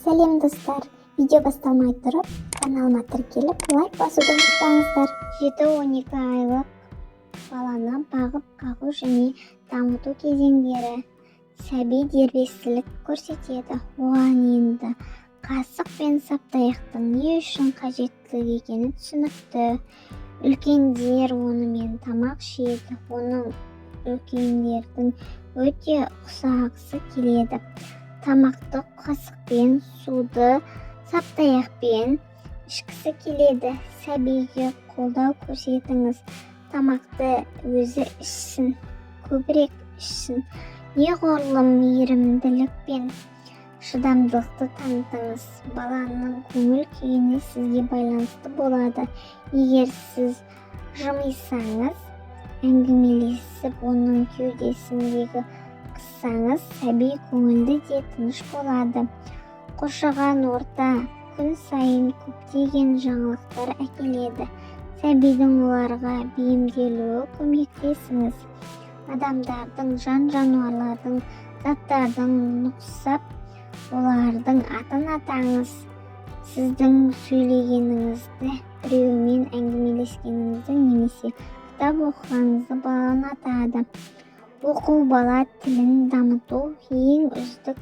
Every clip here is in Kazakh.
Сәлем достар, видео басталмай тұрып, каналыма тіркеліп, лайк басуды ұмытпаңыздар. 7-12 айлық баланы бағып қағу және дамыту кезеңдері. Сәби дербестілік көрсетеді. Оған енді қасық пен саптаяқтың не үшін қажеттілік екені түсінікті. Үлкендер онымен тамақ жейді. Оның үлкендердің өте ұқсағысы келеді. Тамақты қасықпен, суды саптаяқпен ішкісі келеді. Сәбиге қолдау көрсетіңіз. Тамақты өзі ішсін, көбірек ішсін. Неғұрлым мейірімділік пен шыдамдылықты танытыңыз. Баланың көңіл күйіне сізге байланысты болады. Егер сіз жымисаңыз, әңгімелесіп, оның кеудесіндегі қыссаңыз, сәби көңілді де тыныш болады. Қоршаған орта күн сайын көптеген жаңалықтар әкеледі. Сәбидің оларға бейімделуі көмектесіңіз. Адамдардың, жан-жануарлардың, заттардың нұқсап, олардың атын атаңыз. Сіздің сөйлегеніңізді, біреумен әңгімелескеніңізді немесе кітап оқығаныңызды баланы атады. Оқу бала тілін дамыту ең үздік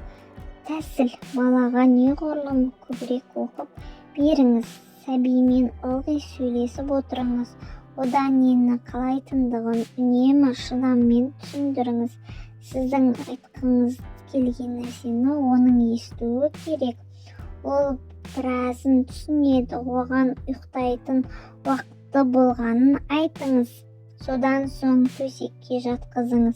тәсіл. Балаға неғұрлым көбірек оқып беріңіз. Сәбимен ылғи сөйлесіп отырыңыз. Одан нені қалайтындығын үнемі шыдаммен түсіндіріңіз. Сіздің айтқыңыз келген нәрсені оның естуі керек. Ол біразын түсінеді. Оған ұйықтайтын уақыты болғанын айтыңыз. Содан соң төсекке жатқызыңыз.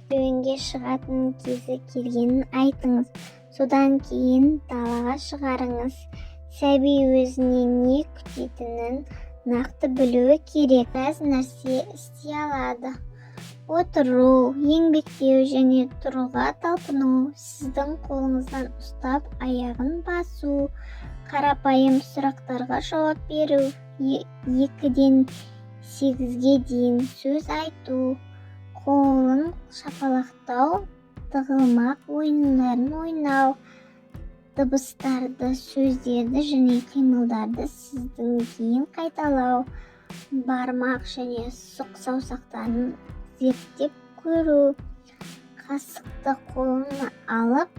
Серуенге шығатын кезі келгенін айтыңыз. Содан кейін далаға шығарыңыз. Сәби өзіне не күтетінін нақты білуі керек. Біраз нәрсе істей алады. Отыру, еңбектеу және тұруға талпыну, сіздің қолыңыздан ұстап аяғын басу, қарапайым сұрақтарға жауап беру, 2-ден 8-ге дейін сөз айту, қолын шапалақтау, тығылмақ ойындарын ойнау, дыбыстарды, сөздерді және қимылдарды сіздің кейін қайталау, бармақ және сұқ саусақтарын зерттеп көру, қасықты қолына алып,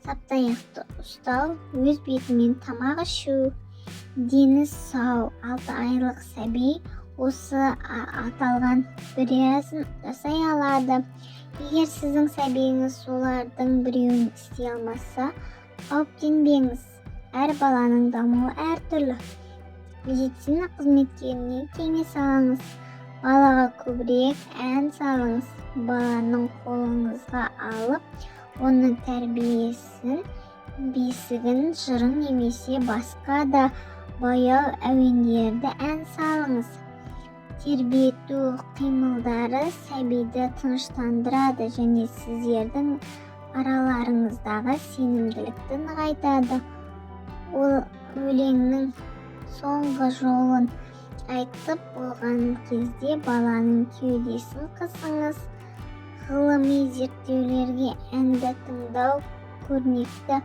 саптаяқты ұстау, өз бетімен тамақ ішу. Дені сау 6 айлық сәби осы аталған біразын жасай алады. Егер сіздің сәбиіңіз олардың біреуін істей алмаса, қауіптенбеңіз. Әр баланың дамуы әртүрлі. Медицина қызметкеріне кеңес алыңыз. Балаға көбірек ән салыңыз. Баланың қолыңызға алып, оны тәрбиесін, бесігін, жырын немесе басқа да баяу әуендерді ән салыңыз. Тербету қимылдары сәбиді тыныштандырады және сіздердің араларыңыздағы сенімділікті нығайтады. Ол өлеңнің соңғы жолын айтып болған кезде баланың кеудесін қысыңыз. Ғылыми зерттеулерге әнді тыңдау, көрнекті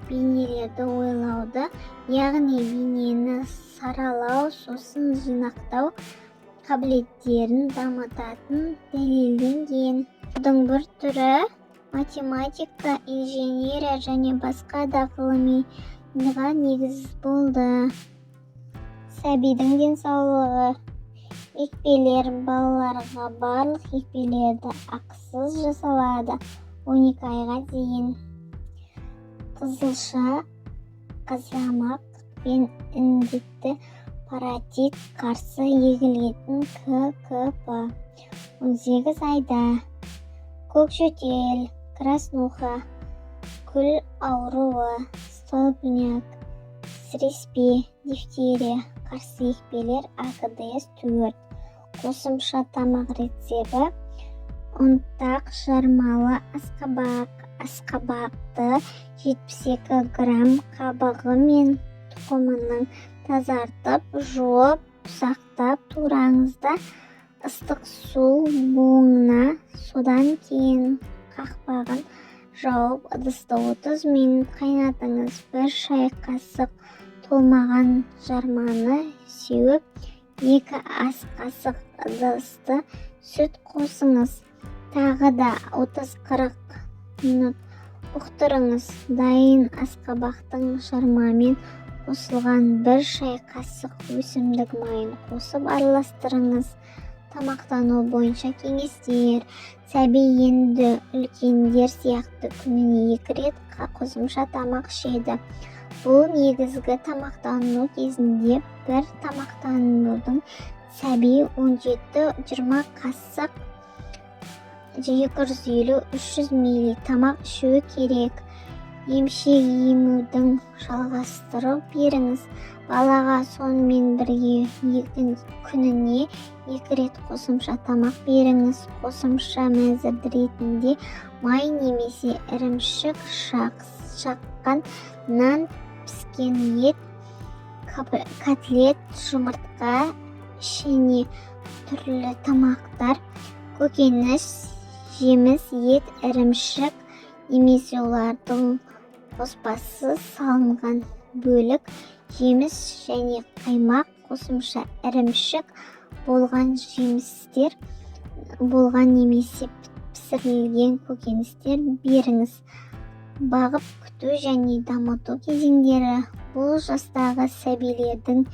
бейнелерді ойлауды, яғни бейнені саралау, сосын жинақтау қабілеттерін дамытатын дәлелденген. Бұның бір түрі математика, инженерия және басқа да ғылымиға негіз болды. Сәбидің денсаулығы. Екпелер балаларға барлық екпелерді ақысыз жасалады 12 айға дейін. Қызылша, қызамақ пен індетті паротит қарсы егілетін ККП 18 айда. Көкжөтел, краснуха, күл ауруы, столбняк, сіреспе, дифтерия қарсы екпелер АКДС 4. Қосымша тамақ рецебі: ұнтақ жармалы асқабақты 72 грамм қабығы мен тұқымының тазартып, жуып, ұсақтап тураңызда ыстық су буыңына, содан кейін қақпағын жауып, ыдысты 30 минут қайнатыңыз. 1 шай қасық толмаған жарманы сеуіп, 2 ас қасық ыдысты сүт қосыңыз. Тағы да 30-40 минут бұқтырыңыз. Дайын асқабақтың жармамен қосылған 1 шай қасық өсімдік майын қосып араластырыңыз. Тамақтану бойынша кеңестер. Сәби енді үлкендер сияқты күніне 2 рет қосымша тамақ ішеді. Бұл негізгі тамақтану кезінде бір тамақтанудың сәби 17-20 қасық 250-300 мл тамақ ішуі керек. Емшек емудің жалғастырып беріңіз. Балаға сонымен бірге күніне 2 рет қосымша тамақ беріңіз. Қосымша мәзір ретінде май немесе ірімшік, шаққан нан, піскен ет, котлет, жұмыртқа, және түрлі тамақтар, көкөніс, жеміс, ет, ірімшік немесе олардың қоспасы салынған бөлік, жеміс және қаймақ, қосымша ірімшік болған жемістер болған немесе пісірілген көкөністер беріңіз. Бағып күту және дамыту кезеңдері. Бұл жастағы сәбилердің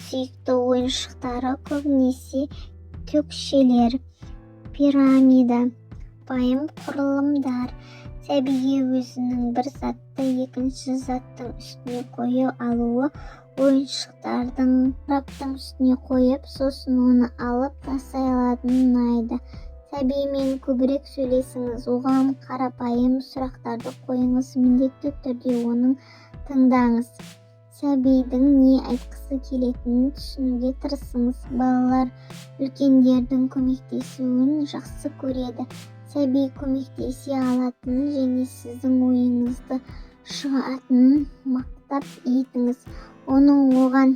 сүйікті ойыншықтары көбінесе көкшелер, пирамида, пайым құрылымдар. Сәбиге өзінің бір затты екінші заттың үстіне қою алуы, ойыншықтардың қораптың үстіне қойып, сосын оны алып тастай алатыны ұнайды. Сәбимен көбірек сөйлесіңіз, оған қарапайым сұрақтарды қойыңыз, міндетті түрде оның тыңдаңыз. Сәбидің не айтқысы келетінін түсінуге тырысыңыз. Балалар үлкендердің көмектесуін жақсы көреді. Сәби көмектесе алатынын және сіздің ойыңызды шығатынын мақтап етіңіз. Оның оған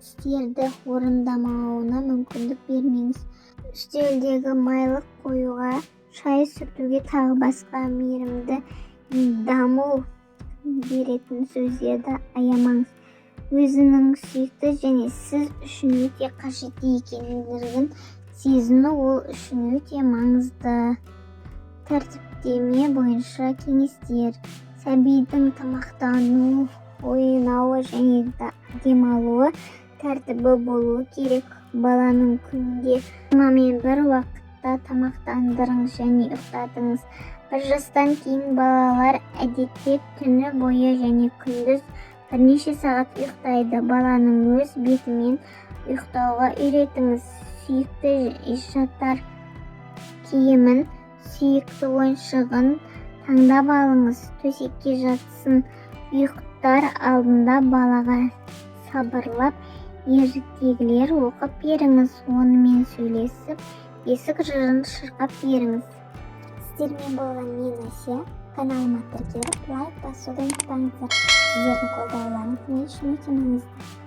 істерді орындамауына мүмкіндік бермеңіз. Үстелдегі майлық қоюға, шай сүртуге тағы басқа мейірімді даму беретін сөздерді аямаңыз. Өзінің сүйікті және сіз үшін өте қажет екендігін сезіну ол үшін өте маңызды. Тәртіптеме бойынша кеңестер. Сәбидің тамақтану, ойнауы және демалуы тәртібі болуы керек. Баланың күнде шамамен бір уақытта тамақтандырыңыз және ұйықтатыңыз. 1 жастан кейін балалар әдетте түні бойы және күндіз бірнеше сағат ұйықтайды. Баланың өз бетімен ұйықтауға үйретіңіз. Сүйікті жатар киімін, сүйікті ойыншығын таңдап алыңыз. Төсекке жатсын. Ұйықтар алдында балаға сабырлап ертегілер оқып беріңіз. Онымен сөйлесіп, бесік жырын шырқап беріңіз. Сіздермен болған мен Әсия. Каналыма тіркеліп, лайк басуды ұмытпаңыздар. Сіздердің қолдауларыңыз мен үшін өте маңызды.